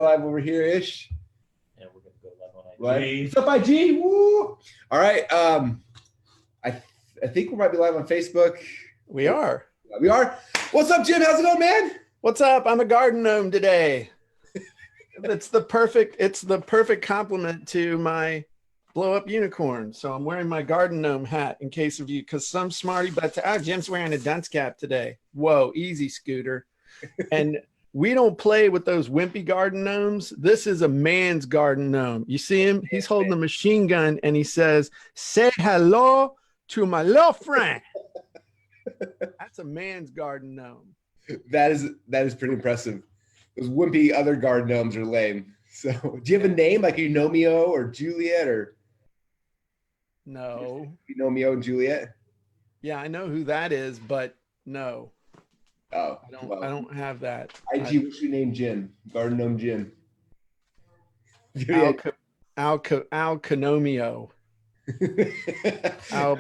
Live over here ish. And we're gonna go live on IG. What's up, IG? Woo! All right. I think we might be live on Facebook. We are. We are. What's up, Jim? How's it going, man? What's up? I'm a garden gnome today. It's the perfect compliment to my blow up unicorn. So I'm wearing my garden gnome hat in case of you, because some smarty but Jim's wearing a dunce cap today. Whoa, easy, Scooter. And we don't play with those wimpy garden gnomes. This is a man's garden gnome. You see him? He's holding a machine gun and he says, "Say hello to my little friend." That's a man's garden gnome. That is pretty impressive. Those wimpy other garden gnomes are lame. So do you have a name like Eunomio or Juliet or? No. Eunomio and Juliet? Yeah, I know who that is, but no. Oh, I don't have that. IG, what's your name, Jim? Garden gnome Jim. Al Canomio. Al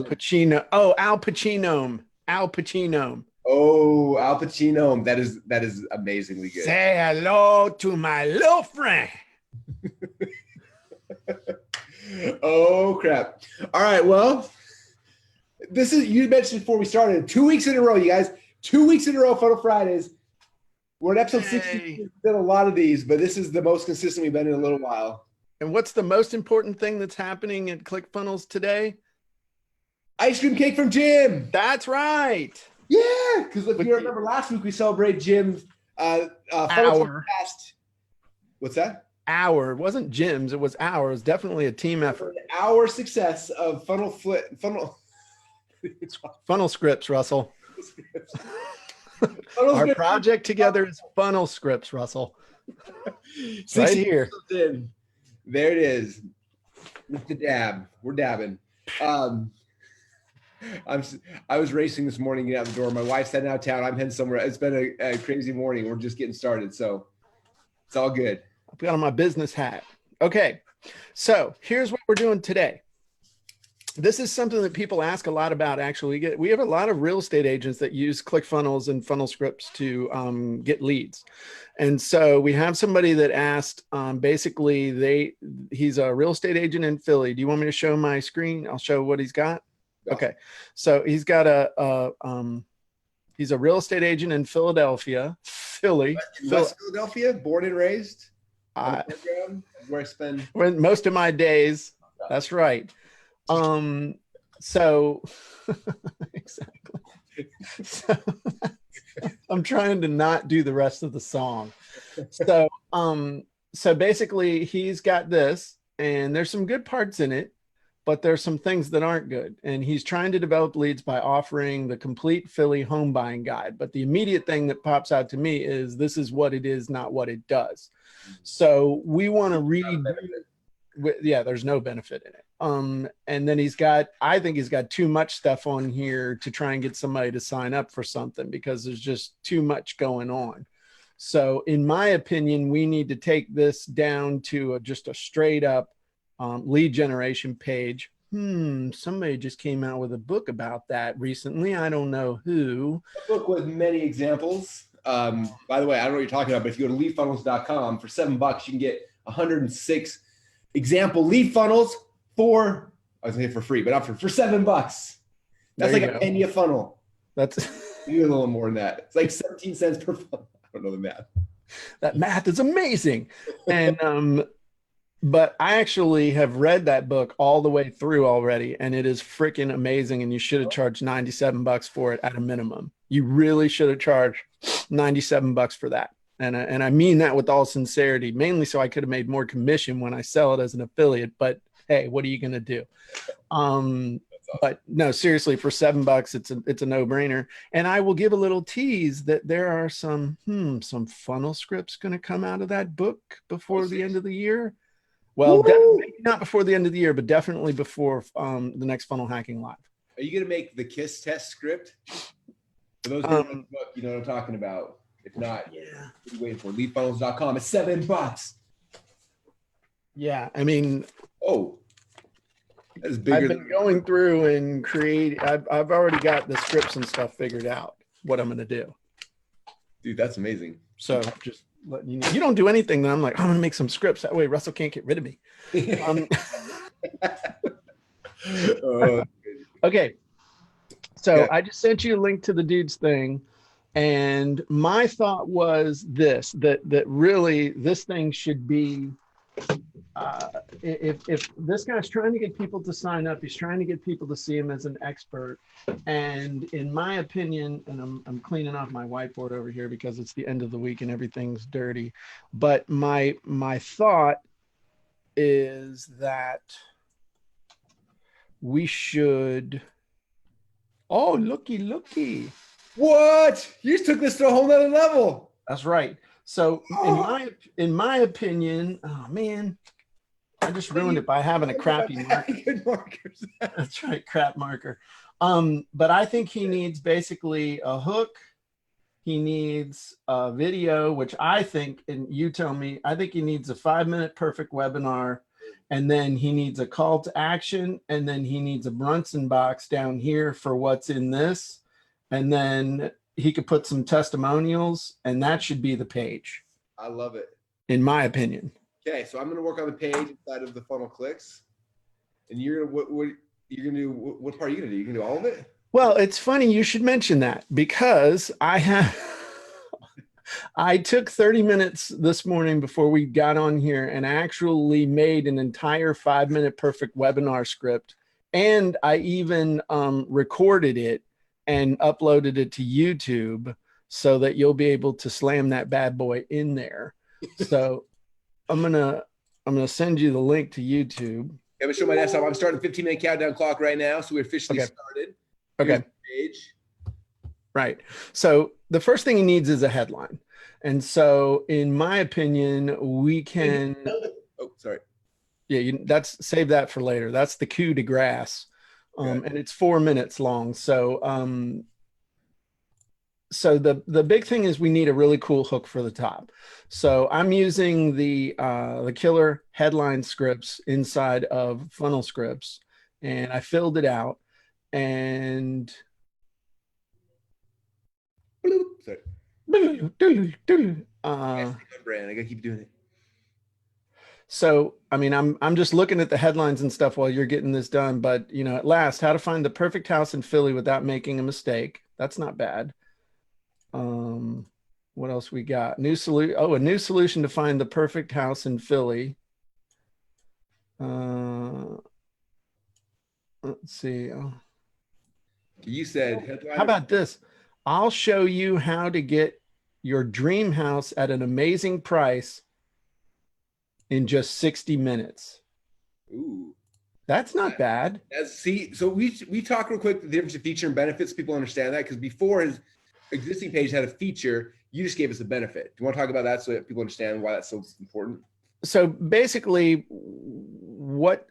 Pacino. Oh, Al Pacino. Al Pacino. Oh, Al Pacino. That is amazingly good. Say hello to my little friend. Oh crap. All right, well, you mentioned before we started 2 weeks in a row, you guys. 2 weeks in a row, Funnel Fridays. We're at episode 60. We've done a lot of these, but this is the most consistent we've been in a little while. And what's the most important thing that's happening at ClickFunnels today? Ice cream cake from Jim. That's right. Yeah, because if you remember last week, we celebrated Jim's hour. What's that? Hour. It wasn't Jim's. It was ours. It was definitely a team effort. Our success of funnel scripts, Russell. Our project together is funnel scripts, Russell. Right here. There it is. With the dab. We're dabbing. I was racing this morning, getting out the door. My wife's heading out of town. I'm heading somewhere. It's been a crazy morning. We're just getting started. So it's all good. I've got on my business hat. Okay. So here's what we're doing today. This is something that people ask a lot about. Actually, we have a lot of real estate agents that use ClickFunnels and funnel scripts to get leads. And so we have somebody that asked, basically he's a real estate agent in Philly. Do you want me to show my screen? I'll show what he's got. Yeah. Okay. So he's got he's a real estate agent in Philadelphia, Philly. West Philadelphia, born and raised. Where I spend most of my days. That's right. So exactly. So I'm trying to not do the rest of the song. So basically he's got this, and there's some good parts in it, but there's some things that aren't good. And he's trying to develop leads by offering the complete Philly home buying guide. But the immediate thing that pops out to me is this is what it is, not what it does. So we want to read. Yeah, there's no benefit in it. And then I think he's got too much stuff on here to try and get somebody to sign up for something because there's just too much going on. So in my opinion, we need to take this down to just a straight up lead generation page. Somebody just came out with a book about that recently. I don't know who. A book with many examples. By the way, I don't know what you're talking about, but if you go to leadfunnels.com for $7, you can get 106 example lead funnels for free, but not for $7. That's like a penny a funnel. That's you a little more than that. It's like 17 cents per funnel. I don't know the math. That math is amazing. And but I actually have read that book all the way through already, and it is freaking amazing. And you should have charged $97 for it at a minimum. You really should have charged $97 for that. And I mean that with all sincerity, mainly so I could have made more commission when I sell it as an affiliate. But hey, what are you going to do? Awesome. But no, seriously, for $7, it's a no-brainer. And I will give a little tease that there are some funnel scripts going to come out of that book before the end of the year. Well, maybe not before the end of the year, but definitely before the next Funnel Hacking Live. Are you going to make the KISS test script? For those who know the book, you know what I'm talking about. If not, yeah, what are you waiting for? Leadfunnels.com. It's $7. Yeah, I mean, that's bigger. I've been going through and I've already got the scripts and stuff figured out. What I'm going to do, dude. That's amazing. So just letting you know. You don't do anything, then I'm like, I'm gonna make some scripts. That way Russell can't get rid of me. Okay. So I just sent you a link to the dude's thing. And my thought was that really this thing should be, if this guy's trying to get people to sign up, he's trying to get people to see him as an expert. And in my opinion, and I'm cleaning off my whiteboard over here because it's the end of the week and everything's dirty. But my thought is that we should, oh, looky. What? You just took this to a whole nother level. That's right. So in my opinion, oh man, I just ruined it by having a crappy marker. Good markers. That's right, crap marker. But I think he needs basically a hook. He needs a video, which I think, and you tell me, I think he needs a 5-minute perfect webinar. And then he needs a call to action. And then he needs a Brunson box down here for what's in this. And then he could put some testimonials, and that should be the page. I love it. In my opinion. Okay, so I'm going to work on the page inside of the funnel clicks. And you're what you're going to do? What part are you going to do? You can do all of it? Well, it's funny you should mention that, because I took 30 minutes this morning before we got on here and actually made an entire 5-minute perfect webinar script. And I even recorded it and uploaded it to YouTube so that you'll be able to slam that bad boy in there. So I'm gonna send you the link to YouTube. I'm gonna show my desktop. I'm starting 15-minute countdown clock right now, so we're officially started. Okay. Page. Right. So the first thing he needs is a headline. And so in my opinion, we can, oh, sorry. Yeah, save that for later. That's the coup de grace. And it's 4 minutes long. So so the big thing is we need a really cool hook for the top. So I'm using the killer headline scripts inside of funnel scripts, and I filled it out. And sorry. brand. I gotta keep doing it. So, I mean, I'm just looking at the headlines and stuff while you're getting this done. But, you know, at last, how to find the perfect house in Philly without making a mistake. That's not bad. What else we got? New solution. Oh, a new solution to find the perfect house in Philly. Let's see. You said headline. How about this? I'll show you how to get your dream house at an amazing price in just 60 minutes. Ooh, that's not bad. See, so we talk real quick the difference of feature and benefits. People understand that, because before his existing page had a feature, you just gave us a benefit. Do you want to talk about that so that people understand why that's so important? So basically, what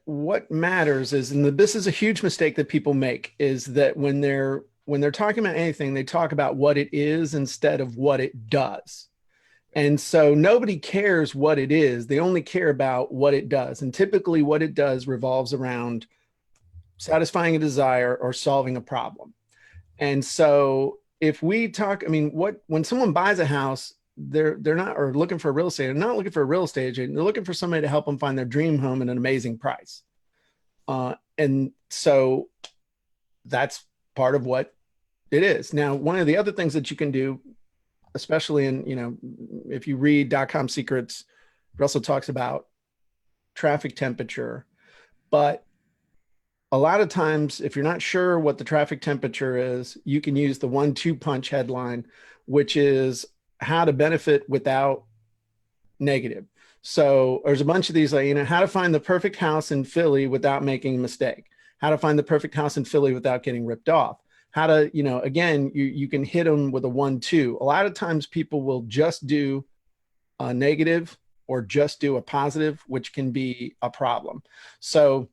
matters is, and this is a huge mistake that people make, is that when they're talking about anything, they talk about what it is instead of what it does. And so nobody cares what it is. They only care about what it does. And typically what it does revolves around satisfying a desire or solving a problem. And so if we talk, I mean, when someone buys a house, they're not, or looking for a real estate, they're not looking for a real estate agent. They're looking for somebody to help them find their dream home at an amazing price. And so that's part of what it is. Now, one of the other things that you can do, especially in, you know, if you read .com Secrets, Russell talks about traffic temperature, but a lot of times, if you're not sure what the traffic temperature is, you can use the 1-2 punch headline, which is how to benefit without negative. So there's a bunch of these, like, you know, how to find the perfect house in Philly without making a mistake, how to find the perfect house in Philly without getting ripped off, how to, you know, again, you can hit them with a 1-2. A lot of times people will just do a negative or just do a positive, which can be a problem. So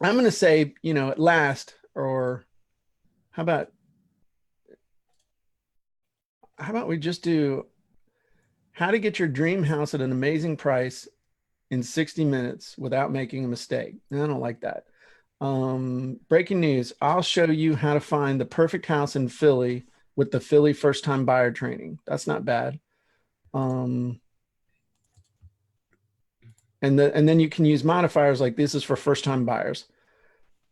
I'm going to say, you know, at last, or how about we just do how to get your dream house at an amazing price in 60 minutes without making a mistake. I don't like that. Breaking news. I'll show you how to find the perfect house in Philly with the Philly first time buyer training. That's not bad. And then you can use modifiers like this is for first time buyers.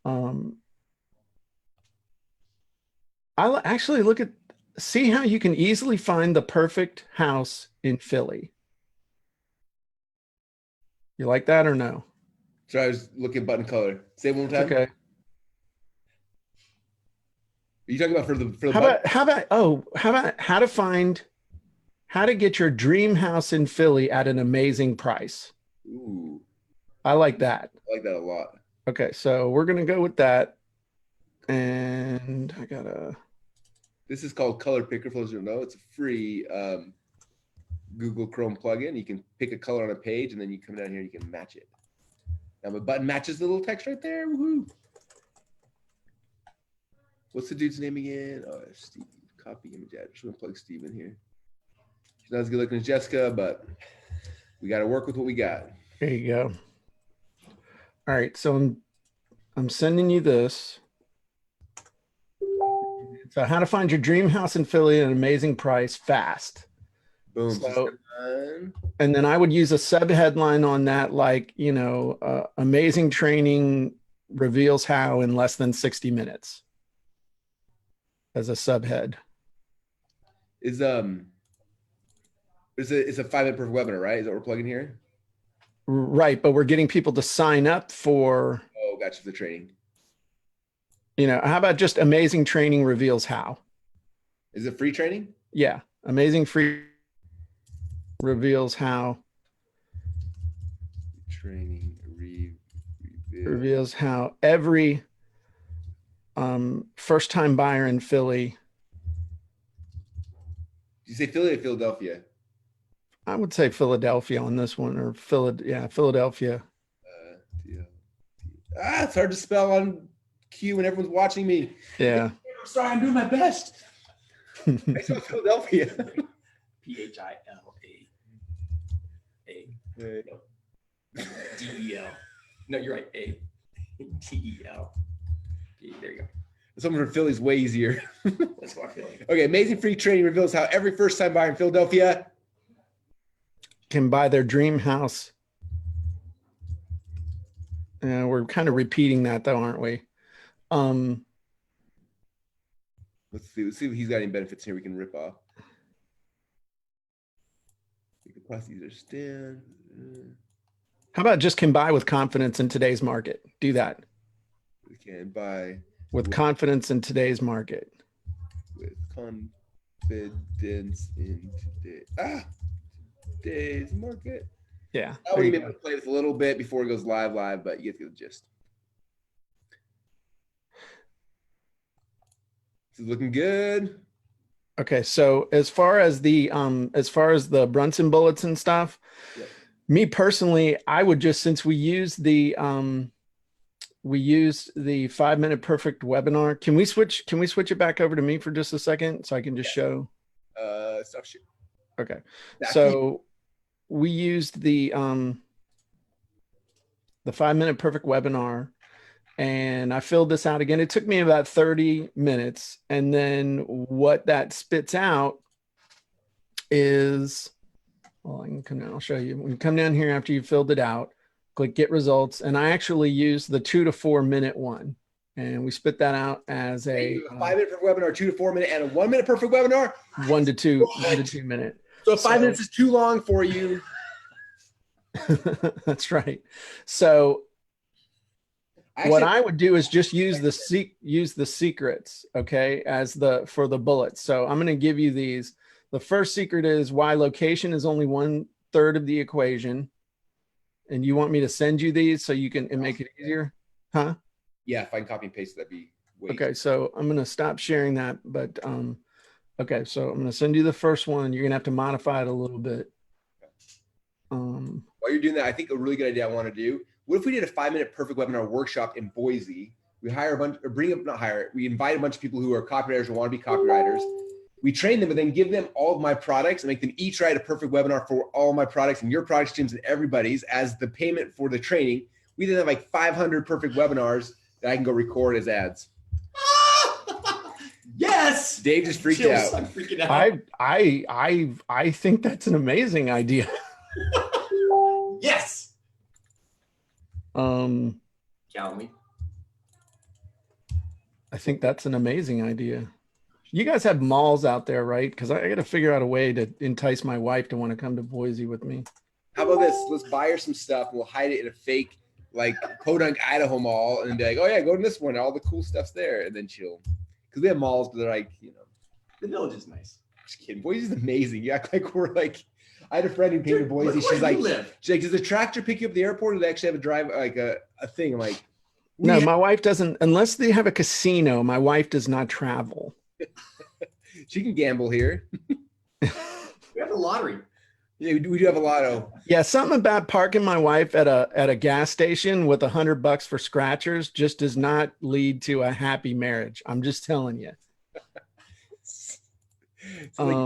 I'll actually see how you can easily find the perfect house in Philly. You like that or no? So I was looking at button color. Say it one more time. Okay. Are you talking about for the how to get your dream house in Philly at an amazing price? Ooh, I like that. I like that a lot. Okay, so we're gonna go with that. And I gotta. This is called Color Picker. For those who don't know, it's a free Google Chrome plugin. You can pick a color on a page, and then you come down here, you can match it. Now the button matches the little text right there. Woohoo! What's the dude's name again? Oh, Steve. Copy image address. We're gonna plug Steve in here. She's not as good looking as Jessica, but we got to work with what we got. There you go. All right, so I'm sending you this. So how to find your dream house in Philly at an amazing price fast. Boom. So, and then I would use a sub headline on that, like, you know, amazing training reveals how in less than 60 minutes as a subhead. It's a 5-minute perfect webinar, right? Is that what we're plugging here? Right, but we're getting people to sign up for. Oh, gotcha, the training. You know, how about just amazing training reveals how? Is it free training? Yeah, amazing free reveals how. Training reveals how every first time buyer in Philly. Did you say Philly or Philadelphia? I would say Philadelphia on this one, or Philadelphia. It's hard to spell on cue when everyone's watching me. Yeah. I'm sorry, I'm doing my best. I spelled Philadelphia. Phila. D-E-L. No, you're right. A-D-E-L. There you go. Someone from Philly's way easier. That's what I feel like. Okay, amazing free training reveals how every first-time buyer in Philadelphia can buy their dream house. We're kind of repeating that though, aren't we? Let's see if he's got any benefits here we can rip off. You can plus these are stand. How about just can buy with confidence in today's market? Do that. We can buy with confidence in today's market. With confidence in today's market. Yeah. I would even play this a little bit before it goes live, but you get the gist. This is looking good. Okay, so as far as the Brunson bullets and stuff, yep. Me personally, I would just, since we used the 5-minute perfect webinar, can we switch it back over to me for just a second so I can just show? Stop shit. Okay. So we used the 5-minute perfect webinar, and I filled this out again. It took me about 30 minutes. And then what that spits out is, well, I can come down, I'll show you. When you come down here after you filled it out, click get results. And I actually used the 2 to 4 minute one. And we spit that out as a 5-minute perfect webinar, 2 to 4 minute, and a 1-minute perfect webinar. 1 to 2 minute. So 5 minutes is too long for you. That's right. So what I would do is just use the secrets, okay, for the bullets. So I'm going to give you these. The first secret is why location is only 1/3 of the equation. And you want me to send you these so you can make it easier? Huh? Yeah, if I can copy and paste, that'd be way okay. So I'm going to stop sharing that, but okay, so I'm going to send you the first one. You're going to have to modify it a little bit. While you're doing that, I think a really good idea I want to do. What if we did a 5-minute perfect webinar workshop in Boise? We hire a bunch, or we invite a bunch of people who are copywriters or want to be copywriters. We train them, but then give them all of my products and make them each write a perfect webinar for all my products and your products, Jim's, and everybody's as the payment for the training. We then have like 500 perfect webinars that I can go record as ads. Yes. Dave just freaked Chills. out. I'm freaking out. I think that's an amazing idea. Yes. Count me. I think that's an amazing idea. You guys have malls out there, right? Because I got to figure out a way to entice my wife to want to come to Boise with me. How about this? Let's buy her some stuff and we'll hide it in a fake, like, Podunk, Idaho mall and be like, oh, yeah, go to this one. All the cool stuff's there. And then she'll, because we have malls, but they're like, you know. The village is nice. Just kidding. Boise's amazing. You act like we're like, I had a friend who came to Boise. She's like, does the tractor pick you up at the airport or do they actually have a drive, like a thing? I'm like, no, my wife doesn't, unless they have a casino, my wife does not travel. She can gamble here. We have a lottery. Yeah, we do have a lotto. Yeah, something about parking my wife at a gas station with $100 for scratchers just does not lead to a happy marriage. I'm just telling you. Let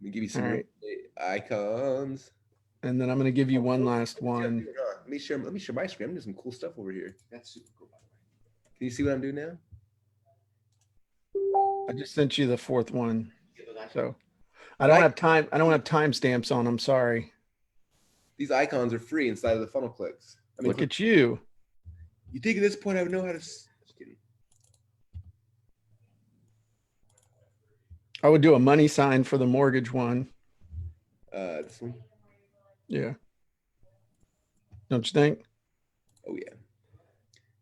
me give you some icons. And then I'm going to give you one last one. Let me share my screen. I'm doing some cool stuff over here. That's super cool, by the way. Can you see what I'm doing now? I just sent you the fourth one. So I don't have time. I don't have timestamps on. I'm sorry. These icons are free inside of the funnel clicks. I mean, look at you. You think at this point I would know how to? Just kidding. I would do a money sign for the mortgage one. This one. Yeah. Don't you think? Oh yeah.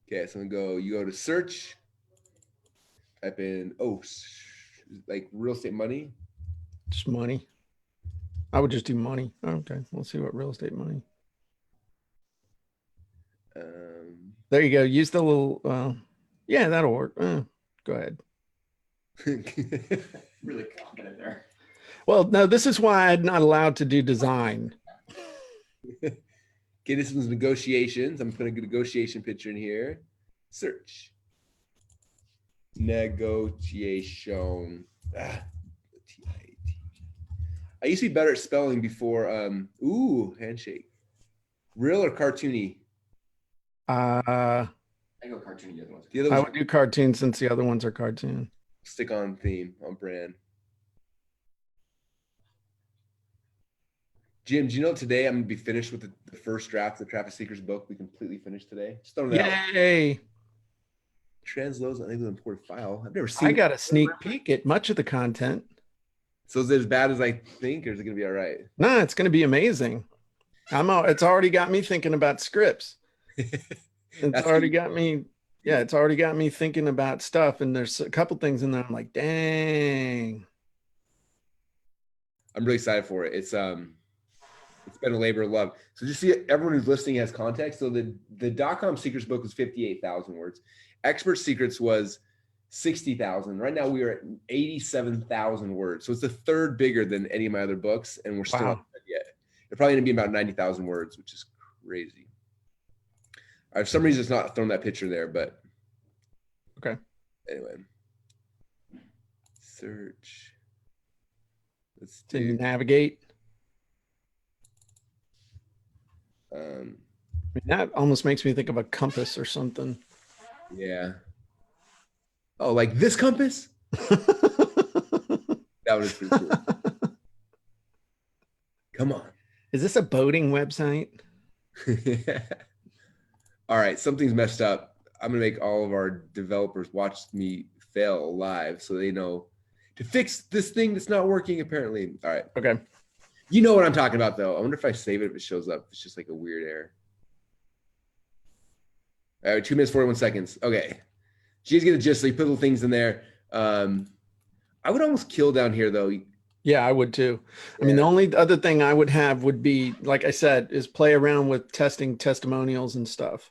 Okay, so I'm gonna go. You go to search. Type in like real estate money. Just money. I would just do money. Okay, we'll see what real estate money. There you go. Use the little. Yeah, that'll work. Go ahead. Really confident there. Well, no, this is why I'm not allowed to do design. Okay, this one's negotiations. I'm putting a negotiation picture in here. Search. Negotiation. I used to be better at spelling before. Handshake. Real or cartoony? I go cartoony. The other ones I would do cartoon since the other ones are cartoon. Stick on theme, on brand. Jim, do you know today I'm gonna be finished with the first draft of the Traffic Seekers book? We completely finished today. Just throwing that out. Yay! Transloads unable to import file. I've never seen. I got a sneak peek at much of the content. So is it as bad as I think, or is it gonna be all right? No, it's gonna be amazing. It's already got me thinking about scripts. It's already got me. Yeah, it's already got me thinking about stuff. And there's a couple things in there. I'm like, dang. I'm really excited for it. It's been a labor of love. So just see, everyone who's listening has context. So the .com Secrets book was 58,000 words. Expert Secrets was 60,000. Right now we are at 87,000 words. So it's the third bigger than any of my other books, and we're still not done yet. They're probably gonna be about 90,000 words, which is crazy. For some reason it's not throwing that picture there, but okay. Anyway, search. Let's do navigate. I mean, that almost makes me think of a compass or something. Yeah. Oh, like this compass? That was pretty cool. Come on. Is this a boating website? All right, something's messed up. I'm gonna make all of our developers watch me fail live so they know to fix this thing that's not working apparently. All right. Okay. You know what I'm talking about though. I wonder if I save it, if it shows up. It's just like a weird error. All right, 2 minutes, 41 seconds. Okay. She's gonna just like put little things in there. I would almost kill down here though. Yeah, I would too. I mean, the only other thing I would have would be, like I said, is play around with testing testimonials and stuff.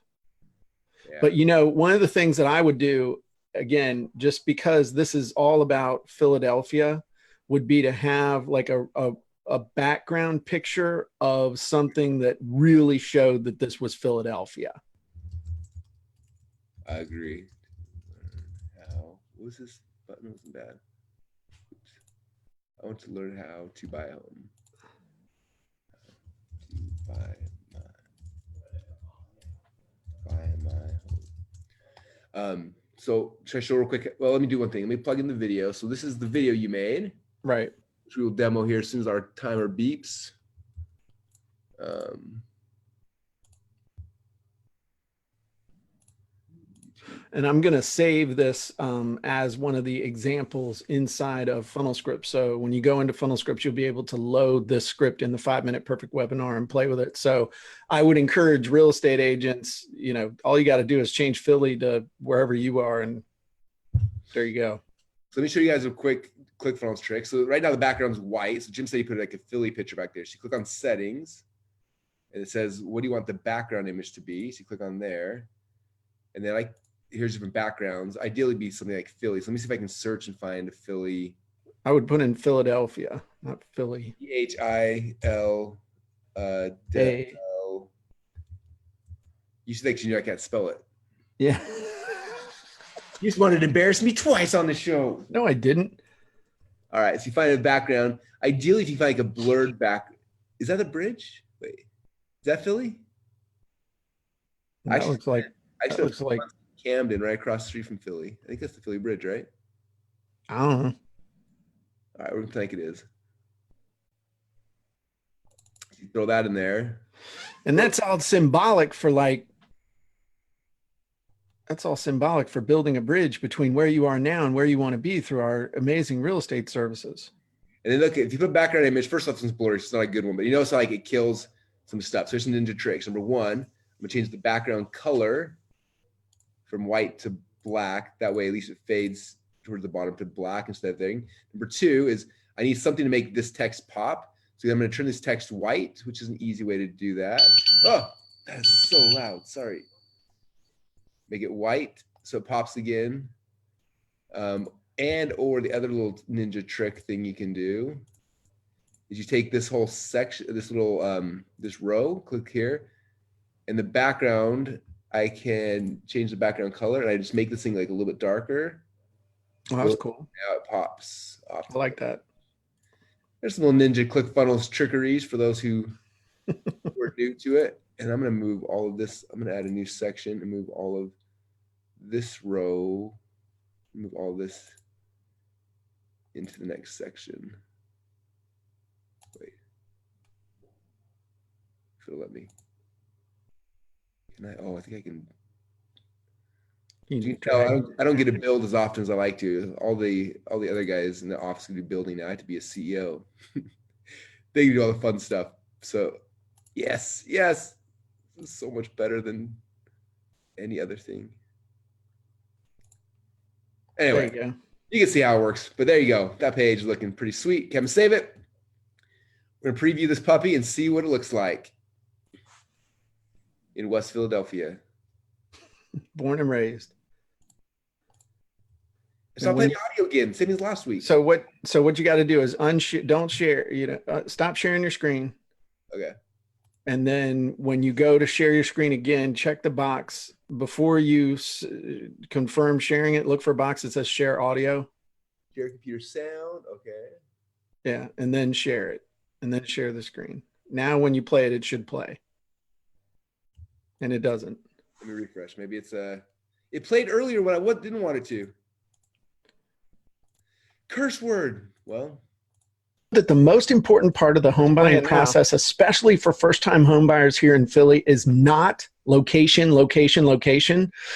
Yeah. But, you know, one of the things that I would do, again, just because this is all about Philadelphia, would be to have like a background picture of something that really showed that this was Philadelphia. I agree. How? What was this button? Wasn't bad. Oops. I want to learn how to buy a home. How to buy my. Buy my home. So should I show real quick? Well, let me do one thing. Let me plug in the video. So this is the video you made. Right. Which we will demo here as soon as our timer beeps. And I'm going to save this as one of the examples inside of Funnel Script. So when you go into Funnel Script, you'll be able to load this script in the 5-minute perfect webinar and play with it. So I would encourage real estate agents, you know, all you got to do is change Philly to wherever you are. And there you go. So let me show you guys a quick ClickFunnels trick. So right now the background's white. So Jim said you put like a Philly picture back there. So you click on settings and it says, what do you want the background image to be? So you click on there and then here's different backgrounds. Ideally be something like Philly. So let me see if I can search and find a Philly. I would put in Philadelphia, not Philly. Phil. You should think you know I can't spell it. Yeah. You just wanted to embarrass me twice on the show. No, I didn't. All right. So you find a background. Ideally, if you find like a blurred back, is that the bridge? Wait, is that Philly? That looks like Camden, right across the street from Philly. I think that's the Philly Bridge, right? I don't know. All right, we're gonna think it is. You throw that in there. And that's all symbolic for that's all symbolic for building a bridge between where you are now and where you want to be through our amazing real estate services. And then look, if you put background image, first off, it's blurry, so it's not a good one, but you notice like it kills some stuff. So here's some ninja tricks. Number one, I'm gonna change the background color from white to black. That way, at least it fades towards the bottom to black instead of thing. Number two is I need something to make this text pop. So I'm going to turn this text white, which is an easy way to do that. Oh, that is so loud. Sorry. Make it white so it pops again. And or the other little ninja trick thing you can do is you take this whole section, this little this row, click here, and the background, I can change the background color and I just make this thing like a little bit darker. Oh, that's cool. Now it pops. I like that. There's some little ninja ClickFunnels trickeries for those who are new to it. And I'm going to move all of this. I'm going to add a new section and move all of this row, move all this into the next section. Wait. If it'll let me. Can I? Oh, I think I can. You can tell I don't get to build as often as I like to. All the other guys in the office can do building now. I have to be a CEO. They can do all the fun stuff. So yes, this is so much better than any other thing. Anyway, you can see how it works. But there you go. That page is looking pretty sweet. Can we save it? We're gonna preview this puppy and see what it looks like in West Philadelphia. Born and raised. Stop playing the audio again, same as last week. So what you got to do is don't share, stop sharing your screen. Okay. And then when you go to share your screen again, check the box before you confirm sharing it. Look for a box that says share audio. Share computer sound. Okay. Yeah. And then share it and then share the screen. Now, when you play it, it should play. And it doesn't. Let me refresh. Maybe it's it played earlier when I didn't want it to. Curse word. Well, that the most important part of the home buying process, especially for first-time home buyers here in Philly, is not location.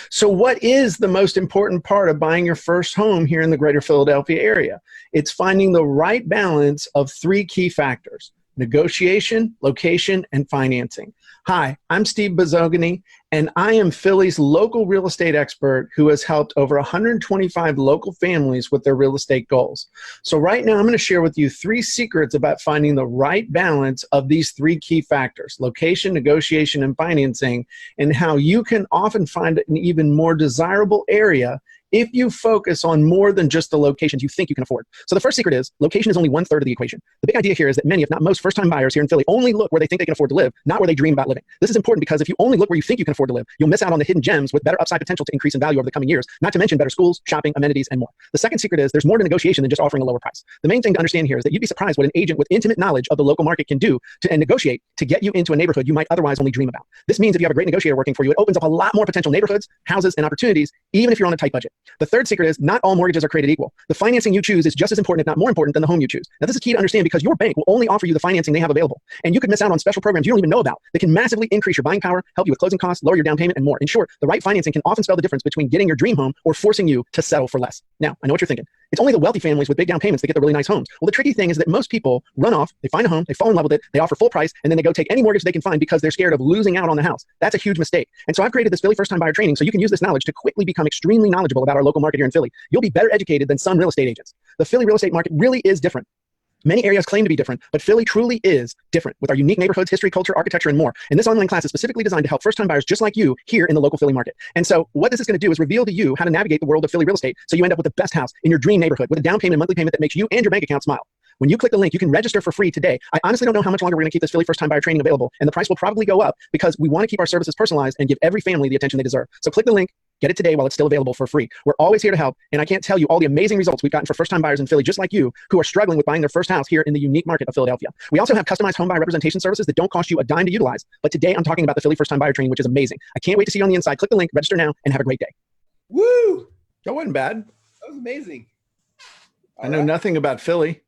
So what is the most important part of buying your first home here in the greater Philadelphia area? It's finding the right balance of 3 key factors: negotiation, location, and financing. Hi, I'm Steve Bozzogany, and I am Philly's local real estate expert who has helped over 125 local families with their real estate goals. So right now, I'm going to share with you 3 secrets about finding the right balance of these 3 key factors: location, negotiation, and financing, and how you can often find an even more desirable area if you focus on more than just the locations you think you can afford. So the first secret is location is only 1/3 of the equation. The big idea here is that many, if not most, first-time buyers here in Philly only look where they think they can afford to live, not where they dream about living. This is important because if you only look where you think you can afford to live, you'll miss out on the hidden gems with better upside potential to increase in value over the coming years, not to mention better schools, shopping, amenities, and more. The second secret is there's more to negotiation than just offering a lower price. The main thing to understand here is that you'd be surprised what an agent with intimate knowledge of the local market can do and negotiate to get you into a neighborhood you might otherwise only dream about. This means if you have a great negotiator working for you, it opens up a lot more potential neighborhoods, houses, and opportunities, even if you're on a tight budget. The third secret is not all mortgages are created equal. The financing you choose is just as important, if not more important, than the home you choose. Now, this is key to understand because your bank will only offer you the financing they have available. And you could miss out on special programs you don't even know about that can massively increase your buying power, help you with closing costs, lower your down payment, and more. In short, the right financing can often spell the difference between getting your dream home or forcing you to settle for less. Now, I know what you're thinking. It's only the wealthy families with big down payments that get the really nice homes. Well, the tricky thing is that most people run off, they find a home, they fall in love with it, they offer full price, and then they go take any mortgage they can find because they're scared of losing out on the house. That's a huge mistake. And so I've created this Philly first-time buyer training so you can use this knowledge to quickly become extremely knowledgeable about our local market here in Philly. You'll be better educated than some real estate agents. The Philly real estate market really is different. Many areas claim to be different, but Philly truly is different with our unique neighborhoods, history, culture, architecture, and more. And this online class is specifically designed to help first-time buyers just like you here in the local Philly market. And so what this is going to do is reveal to you how to navigate the world of Philly real estate so you end up with the best house in your dream neighborhood with a down payment, monthly payment that makes you and your bank account smile. When you click the link, you can register for free today. I honestly don't know how much longer we're going to keep this Philly first-time buyer training available, and the price will probably go up because we want to keep our services personalized and give every family the attention they deserve. So click the link. Get it today while it's still available for free. We're always here to help, and I can't tell you all the amazing results we've gotten for first-time buyers in Philly just like you who are struggling with buying their first house here in the unique market of Philadelphia. We also have customized home buyer representation services that don't cost you a dime to utilize, but today I'm talking about the Philly first-time buyer training, which is amazing. I can't wait to see you on the inside. Click the link, register now, and have a great day. Woo! That wasn't bad. That was amazing. I know nothing about Philly.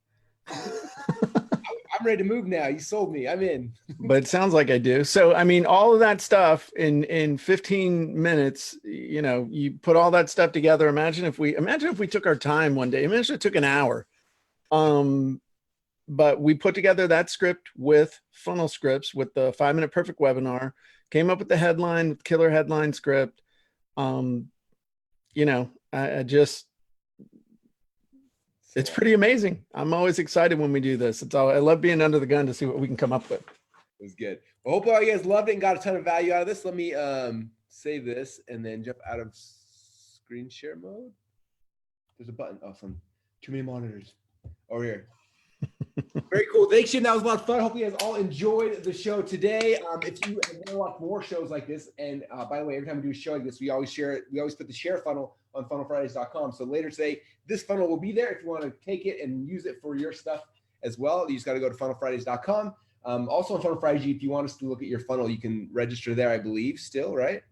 I'm ready to move now. You sold me. I'm in. But it sounds like I do. So, I mean, all of that stuff in 15 minutes, you know, you put all that stuff together. Imagine if we took our time one day. Imagine it took an hour. But we put together that script with funnel scripts with the 5-minute perfect webinar, came up with the headline, with killer headline script. You know, I just, it's pretty amazing. I'm always excited when we do this. I love being under the gun to see what we can come up with. It was good. Well, hope all you guys loved it and got a ton of value out of this. Let me save this and then jump out of screen share mode. There's a button. Awesome. Too many monitors. Over here. Very cool. Thanks, Jim. That was a lot of fun. Hope you guys all enjoyed the show today. If you want to watch more shows like this, and by the way, every time we do a show like this, we always share it. We always put the share funnel on funnelfridays.com. So later today, this funnel will be there if you want to take it and use it for your stuff as well. You just got to go to funnelfridays.com. Also on Funnel Fridays, if you want us to look at your funnel, you can register there, I believe, still, right?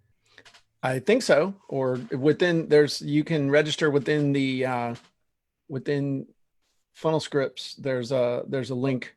I think so. Or you can register within the within Funnel Scripts. There's a link.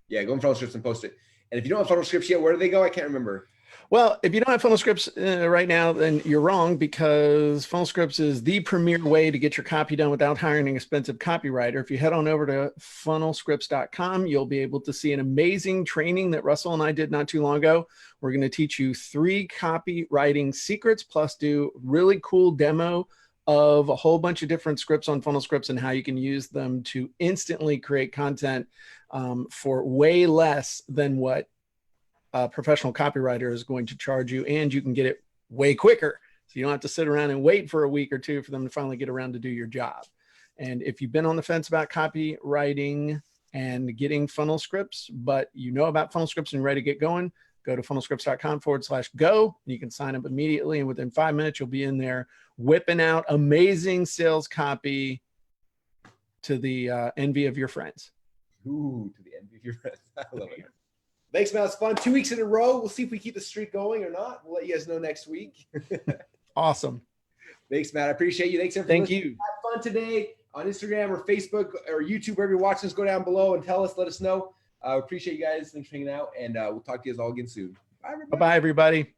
Yeah, go on Funnel Scripts and post it. And if you don't have Funnel Scripts yet, where do they go? I can't remember. Well, if you don't have Funnel Scripts right now, then you're wrong, because Funnel Scripts is the premier way to get your copy done without hiring an expensive copywriter. If you head on over to funnelscripts.com, you'll be able to see an amazing training that Russell and I did not too long ago. We're going to teach you 3 copywriting secrets, plus do really cool demo of a whole bunch of different scripts on Funnel Scripts and how you can use them to instantly create content for way less than what a professional copywriter is going to charge you, and you can get it way quicker. So you don't have to sit around and wait for a week or two for them to finally get around to do your job. And if you've been on the fence about copywriting and getting funnel scripts, but you know about funnel scripts and you're ready to get going, go to funnelscripts.com/go. You can sign up immediately, and within 5 minutes, you'll be in there whipping out amazing sales copy to the envy of your friends. Ooh, to the envy of your friends. I love it. Thanks, man. It's fun. 2 weeks in a row. We'll see if we keep the streak going or not. We'll let you guys know next week. Awesome. Thanks, Matt. I appreciate you. Thanks, everyone. Thank you. Have fun today on Instagram or Facebook or YouTube, wherever you're watching us. Go down below and tell us. Let us know. Appreciate you guys. Thanks for hanging out, and we'll talk to you guys all again soon. Bye, everybody. Bye-bye, everybody.